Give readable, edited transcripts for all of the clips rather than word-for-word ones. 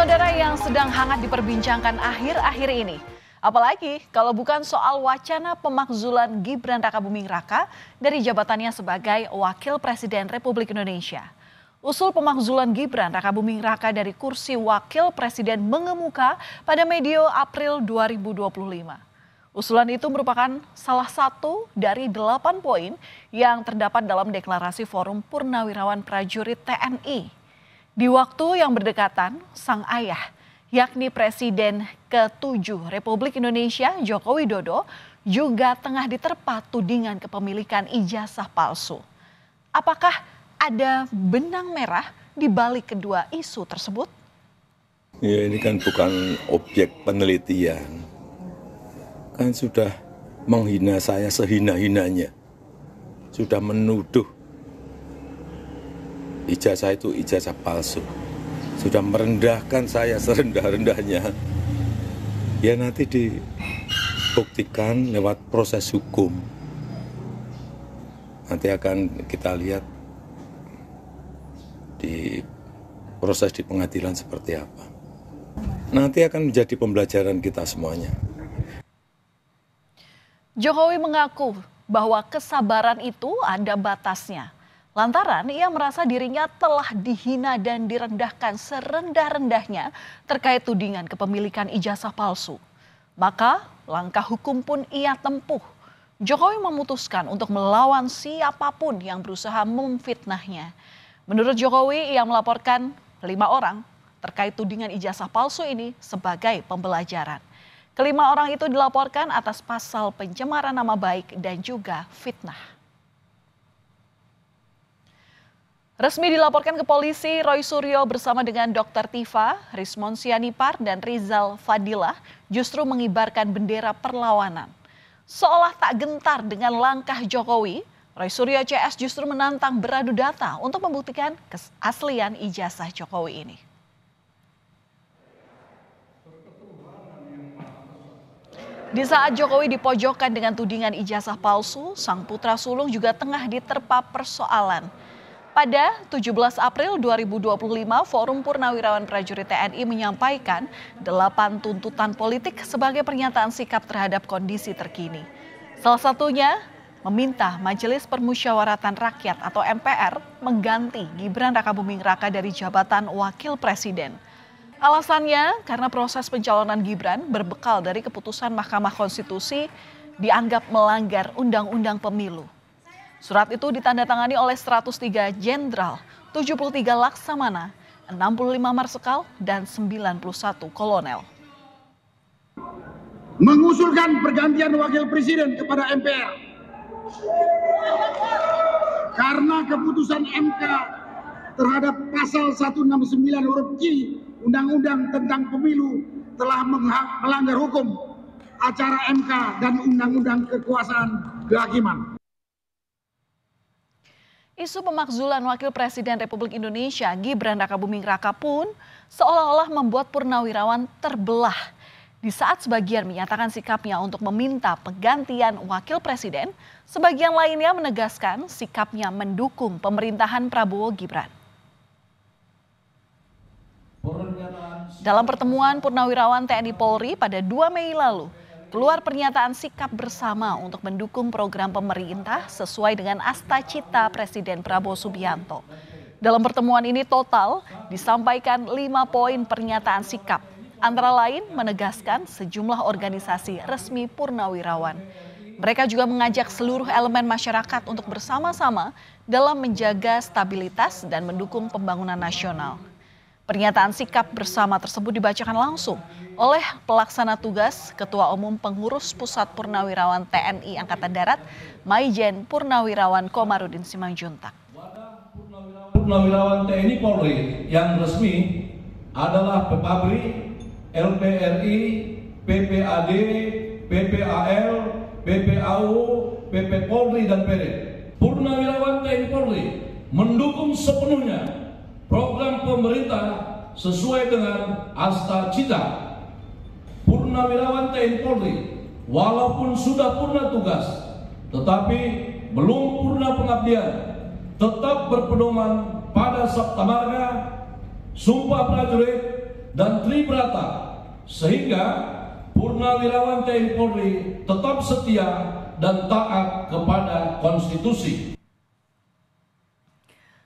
Saudara yang sedang hangat diperbincangkan akhir-akhir ini. Apalagi kalau bukan soal wacana pemakzulan Gibran Rakabuming Raka dari jabatannya sebagai Wakil Presiden Republik Indonesia. Usul pemakzulan Gibran Rakabuming Raka dari kursi Wakil Presiden mengemuka pada medio April 2025. Usulan itu merupakan salah satu dari 8 poin yang terdapat dalam deklarasi Forum Purnawirawan Prajurit TNI. Di waktu yang berdekatan, sang ayah, yakni Presiden ke-7 Republik Indonesia Joko Widodo, juga tengah diterpa tudingan kepemilikan ijazah palsu. Apakah ada benang merah di balik kedua isu tersebut? Ya, ini kan bukan objek penelitian. Kan sudah menghina saya sehina-hinanya. Sudah menuduh ijazah itu ijazah palsu. Sudah merendahkan saya serendah-rendahnya. Ya nanti dibuktikan lewat proses hukum. Nanti akan kita lihat di proses di pengadilan seperti apa. Nanti akan menjadi pembelajaran kita semuanya. Jokowi mengaku bahwa kesabaran itu ada batasnya. Lantaran ia merasa dirinya telah dihina dan direndahkan serendah-rendahnya terkait tudingan kepemilikan ijazah palsu. Maka langkah hukum pun ia tempuh. Jokowi memutuskan untuk melawan siapapun yang berusaha memfitnahnya. Menurut Jokowi, ia melaporkan 5 orang terkait tudingan ijazah palsu ini sebagai pembelajaran. Kelima orang itu dilaporkan atas pasal pencemaran nama baik dan juga fitnah. Resmi dilaporkan ke polisi, Roy Suryo bersama dengan Dr. Tifa, Rismon Sianipar, dan Rizal Fadilah justru mengibarkan bendera perlawanan. Seolah tak gentar dengan langkah Jokowi, Roy Suryo CS justru menantang beradu data untuk membuktikan keaslian ijazah Jokowi ini. Di saat Jokowi dipojokkan dengan tudingan ijazah palsu, sang putra sulung juga tengah diterpa persoalan. Pada 17 April 2025, Forum Purnawirawan Prajurit TNI menyampaikan 8 tuntutan politik sebagai pernyataan sikap terhadap kondisi terkini. Salah satunya meminta Majelis Permusyawaratan Rakyat atau MPR mengganti Gibran Rakabuming Raka dari jabatan Wakil Presiden. Alasannya karena proses pencalonan Gibran berbekal dari keputusan Mahkamah Konstitusi dianggap melanggar Undang-Undang Pemilu. Surat itu ditandatangani oleh 103 jenderal, 73 laksamana, 65 marsekal, dan 91 kolonel. Mengusulkan pergantian wakil presiden kepada MPR. Karena keputusan MK terhadap pasal 169 huruf Q Undang-Undang tentang Pemilu telah melanggar hukum acara MK dan Undang-Undang Kekuasaan Kehakiman. Isu pemakzulan Wakil Presiden Republik Indonesia Gibran Rakabuming Raka pun seolah-olah membuat Purnawirawan terbelah. Di saat sebagian menyatakan sikapnya untuk meminta penggantian Wakil Presiden, sebagian lainnya menegaskan sikapnya mendukung pemerintahan Prabowo Gibran. Dalam pertemuan Purnawirawan TNI Polri pada 2 Mei lalu, keluar pernyataan sikap bersama untuk mendukung program pemerintah sesuai dengan asta-cita Presiden Prabowo Subianto. Dalam pertemuan ini total disampaikan 5 poin pernyataan sikap, antara lain menegaskan sejumlah organisasi resmi Purnawirawan. Mereka juga mengajak seluruh elemen masyarakat untuk bersama-sama dalam menjaga stabilitas dan mendukung pembangunan nasional. Pernyataan sikap bersama tersebut dibacakan langsung oleh pelaksana tugas Ketua Umum Pengurus Pusat Purnawirawan TNI Angkatan Darat, Maijen Purnawirawan Komarudin Simanjuntak. Purnawirawan TNI Polri yang resmi adalah PPABRI, LPRI, PPAD, PPAL, PPAU, PP Polri, dan PD. Purnawirawan TNI Polri mendukung sepenuhnya program pemerintah sesuai dengan asta-cita. Purnawirawan TNI Polri walaupun sudah purna tugas, tetapi belum purna pengabdian, tetap berpedoman pada Sabta Marga, Sumpah Prajurit, dan Tribrata, sehingga Purnawirawan TNI Polri tetap setia dan taat kepada konstitusi.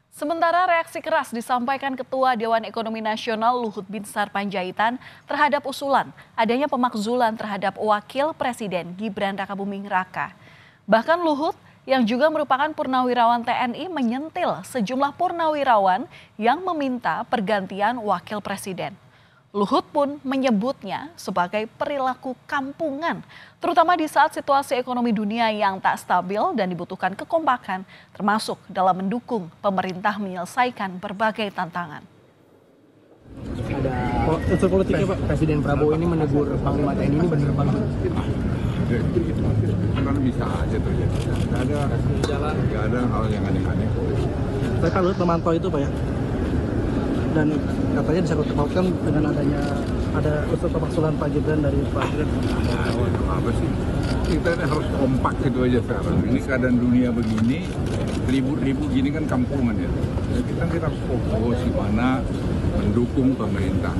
Sementara reaksi keras disampaikan Ketua Dewan Ekonomi Nasional Luhut Binsar Panjaitan terhadap usulan adanya pemakzulan terhadap Wakil Presiden Gibran Rakabuming Raka. Bahkan Luhut yang juga merupakan purnawirawan TNI menyentil sejumlah purnawirawan yang meminta pergantian Wakil Presiden. Luhut pun menyebutnya sebagai perilaku kampungan, terutama di saat situasi ekonomi dunia yang tak stabil dan dibutuhkan kekompakan, termasuk dalam mendukung pemerintah menyelesaikan berbagai tantangan. Ada unsur politiknya Pak, Presiden Prabowo ini menegur Panglima TNI ini benar Pak? Kan bisa aja terjadi. Nggak ada hal yang aneh-aneh. Saya kan Luhut memantau itu Pak ya. Dan katanya disangkut pautkan dengan adanya ada unsur pemakzulan Pak Gibran dari Pak Gibran. Apa sih? Kita ini harus kompak gitu aja sekarang. Ini keadaan dunia begini, ribut-ribut gini kan kampungan ya. Jadi kita harus fokus di mana mendukung pemerintah.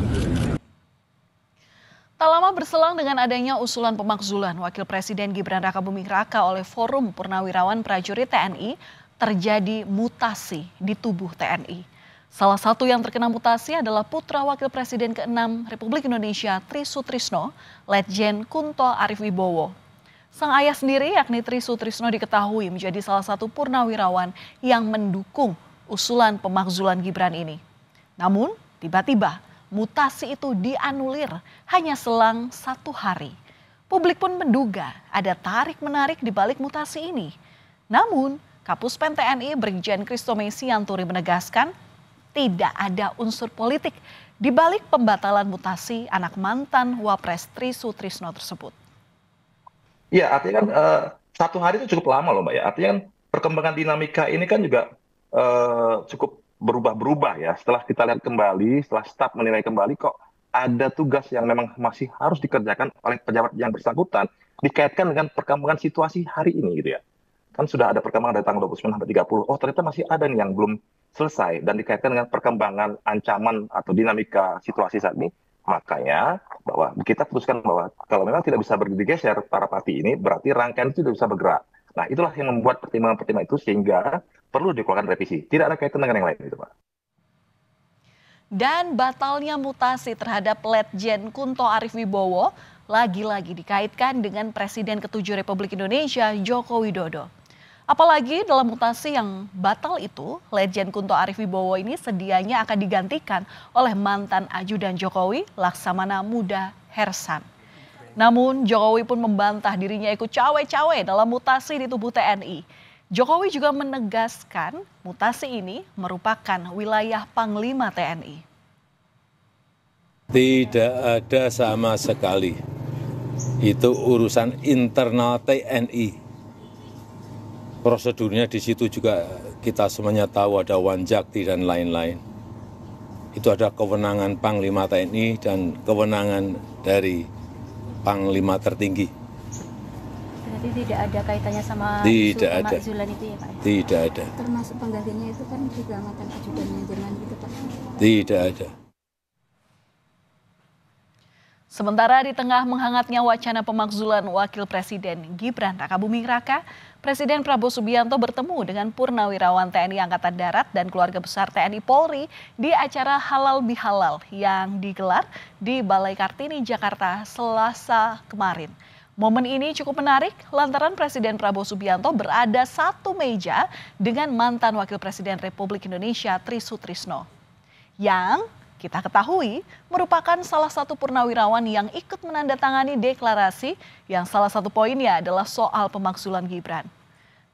Tak lama berselang dengan adanya usulan pemakzulan Wakil Presiden Gibran Rakabuming Raka oleh Forum Purnawirawan Prajurit TNI, terjadi mutasi di tubuh TNI. Salah satu yang terkena mutasi adalah putra Wakil Presiden ke-6 Republik Indonesia Tri Sutrisno, Letjen Kunto Arif Wibowo. Sang ayah sendiri yakni Tri Sutrisno diketahui menjadi salah satu purnawirawan yang mendukung usulan pemakzulan Gibran ini. Namun tiba-tiba mutasi itu dianulir hanya selang 1 hari. Publik pun menduga ada tarik-menarik di balik mutasi ini. Namun Kapuspen TNI Brigjen Christomey Sianturi menegaskan tidak ada unsur politik di balik pembatalan mutasi anak mantan Wapres Tri Sutrisno tersebut. Iya, artinya kan 1 hari itu cukup lama loh Mbak ya. Artinya kan perkembangan dinamika ini kan juga cukup berubah-berubah ya. Setelah kita lihat kembali, setelah staf menilai kembali kok ada tugas yang memang masih harus dikerjakan oleh pejabat yang bersangkutan dikaitkan dengan perkembangan situasi hari ini gitu ya. Kan sudah ada perkembangan dari tanggal 29 sampai 30. Oh ternyata masih ada nih yang belum selesai dan dikaitkan dengan perkembangan ancaman atau dinamika situasi saat ini. Makanya bahwa kita putuskan bahwa kalau memang tidak bisa bergeser para parti ini berarti rangkaian itu tidak bisa bergerak. Nah itulah yang membuat pertimbangan-pertimbangan itu sehingga perlu dikeluarkan revisi. Tidak ada kaitan dengan yang lain itu Pak. Dan batalnya mutasi terhadap Letjen Kunto Arif Wibowo lagi-lagi dikaitkan dengan Presiden ke-7 Republik Indonesia Joko Widodo. Apalagi dalam mutasi yang batal itu, Letjen Kunto Arif Wibowo ini sedianya akan digantikan oleh mantan ajudan Jokowi, Laksamana Muda Hersan. Namun Jokowi pun membantah dirinya ikut cawe-cawe dalam mutasi di tubuh TNI. Jokowi juga menegaskan mutasi ini merupakan wilayah Panglima TNI. Tidak ada sama sekali. Itu urusan internal TNI. Prosedurnya di situ juga kita semuanya tahu ada Wanjakti dan lain-lain. Itu ada kewenangan Panglima TNI dan kewenangan dari Panglima tertinggi. Berarti tidak ada kaitannya sama isu pemakzulan itu ya Pak? Tidak ada. Termasuk penggantinya itu kan juga mantan ajudannya jangan gitu Pak? Tidak ada. Sementara di tengah menghangatnya wacana pemakzulan Wakil Presiden Gibran Rakabuming Raka, Presiden Prabowo Subianto bertemu dengan Purnawirawan TNI Angkatan Darat dan keluarga besar TNI Polri di acara Halal Bihalal yang digelar di Balai Kartini, Jakarta, Selasa kemarin. Momen ini cukup menarik lantaran Presiden Prabowo Subianto berada satu meja dengan mantan Wakil Presiden Republik Indonesia Tri Sutrisno. Yang kita ketahui merupakan salah satu purnawirawan yang ikut menandatangani deklarasi yang salah satu poinnya adalah soal pemakzulan Gibran.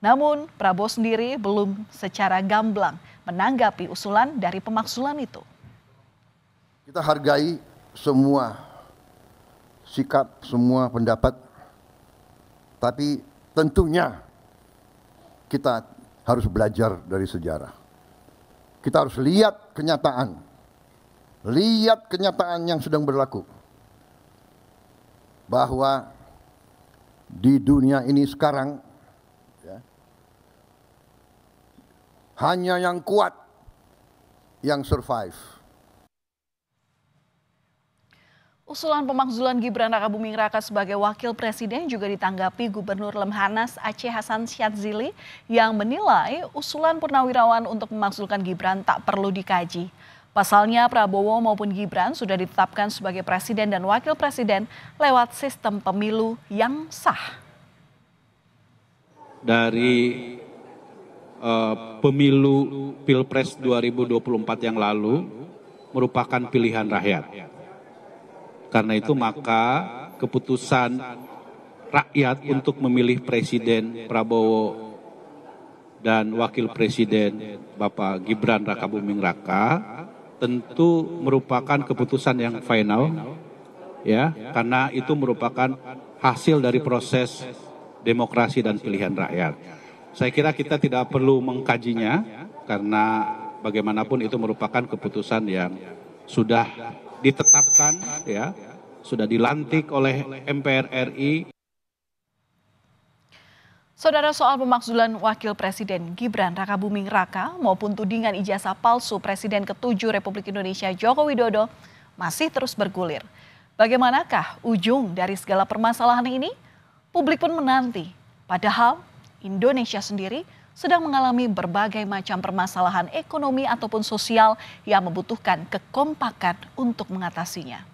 Namun Prabowo sendiri belum secara gamblang menanggapi usulan dari pemakzulan itu. Kita hargai semua sikap, semua pendapat, tapi tentunya kita harus belajar dari sejarah. Kita harus lihat kenyataan. Lihat kenyataan yang sedang berlaku. Bahwa di dunia ini sekarang ya, hanya yang kuat yang survive. Usulan pemakzulan Gibran Rakabuming Raka sebagai wakil presiden juga ditanggapi Gubernur Lemhanas Aceh Hasan Syadzili yang menilai usulan Purnawirawan untuk memakzulkan Gibran tak perlu dikaji. Pasalnya Prabowo maupun Gibran sudah ditetapkan sebagai presiden dan wakil presiden lewat sistem pemilu yang sah. Dari pemilu Pilpres 2024 yang lalu merupakan pilihan rakyat. Karena itu maka keputusan rakyat untuk memilih Presiden Prabowo dan Wakil Presiden Bapak Gibran Rakabuming Raka tentu merupakan keputusan yang final, ya, karena itu merupakan hasil dari proses demokrasi dan pilihan rakyat. Saya kira kita tidak perlu mengkajinya karena bagaimanapun itu merupakan keputusan yang sudah ditetapkan, ya, sudah dilantik oleh MPR RI. Saudara, soal pemakzulan Wakil Presiden Gibran Rakabuming Raka maupun tudingan ijazah palsu Presiden ke-7 Republik Indonesia Joko Widodo masih terus bergulir. Bagaimanakah ujung dari segala permasalahan ini? Publik pun menanti. Padahal Indonesia sendiri sedang mengalami berbagai macam permasalahan ekonomi ataupun sosial yang membutuhkan kekompakan untuk mengatasinya.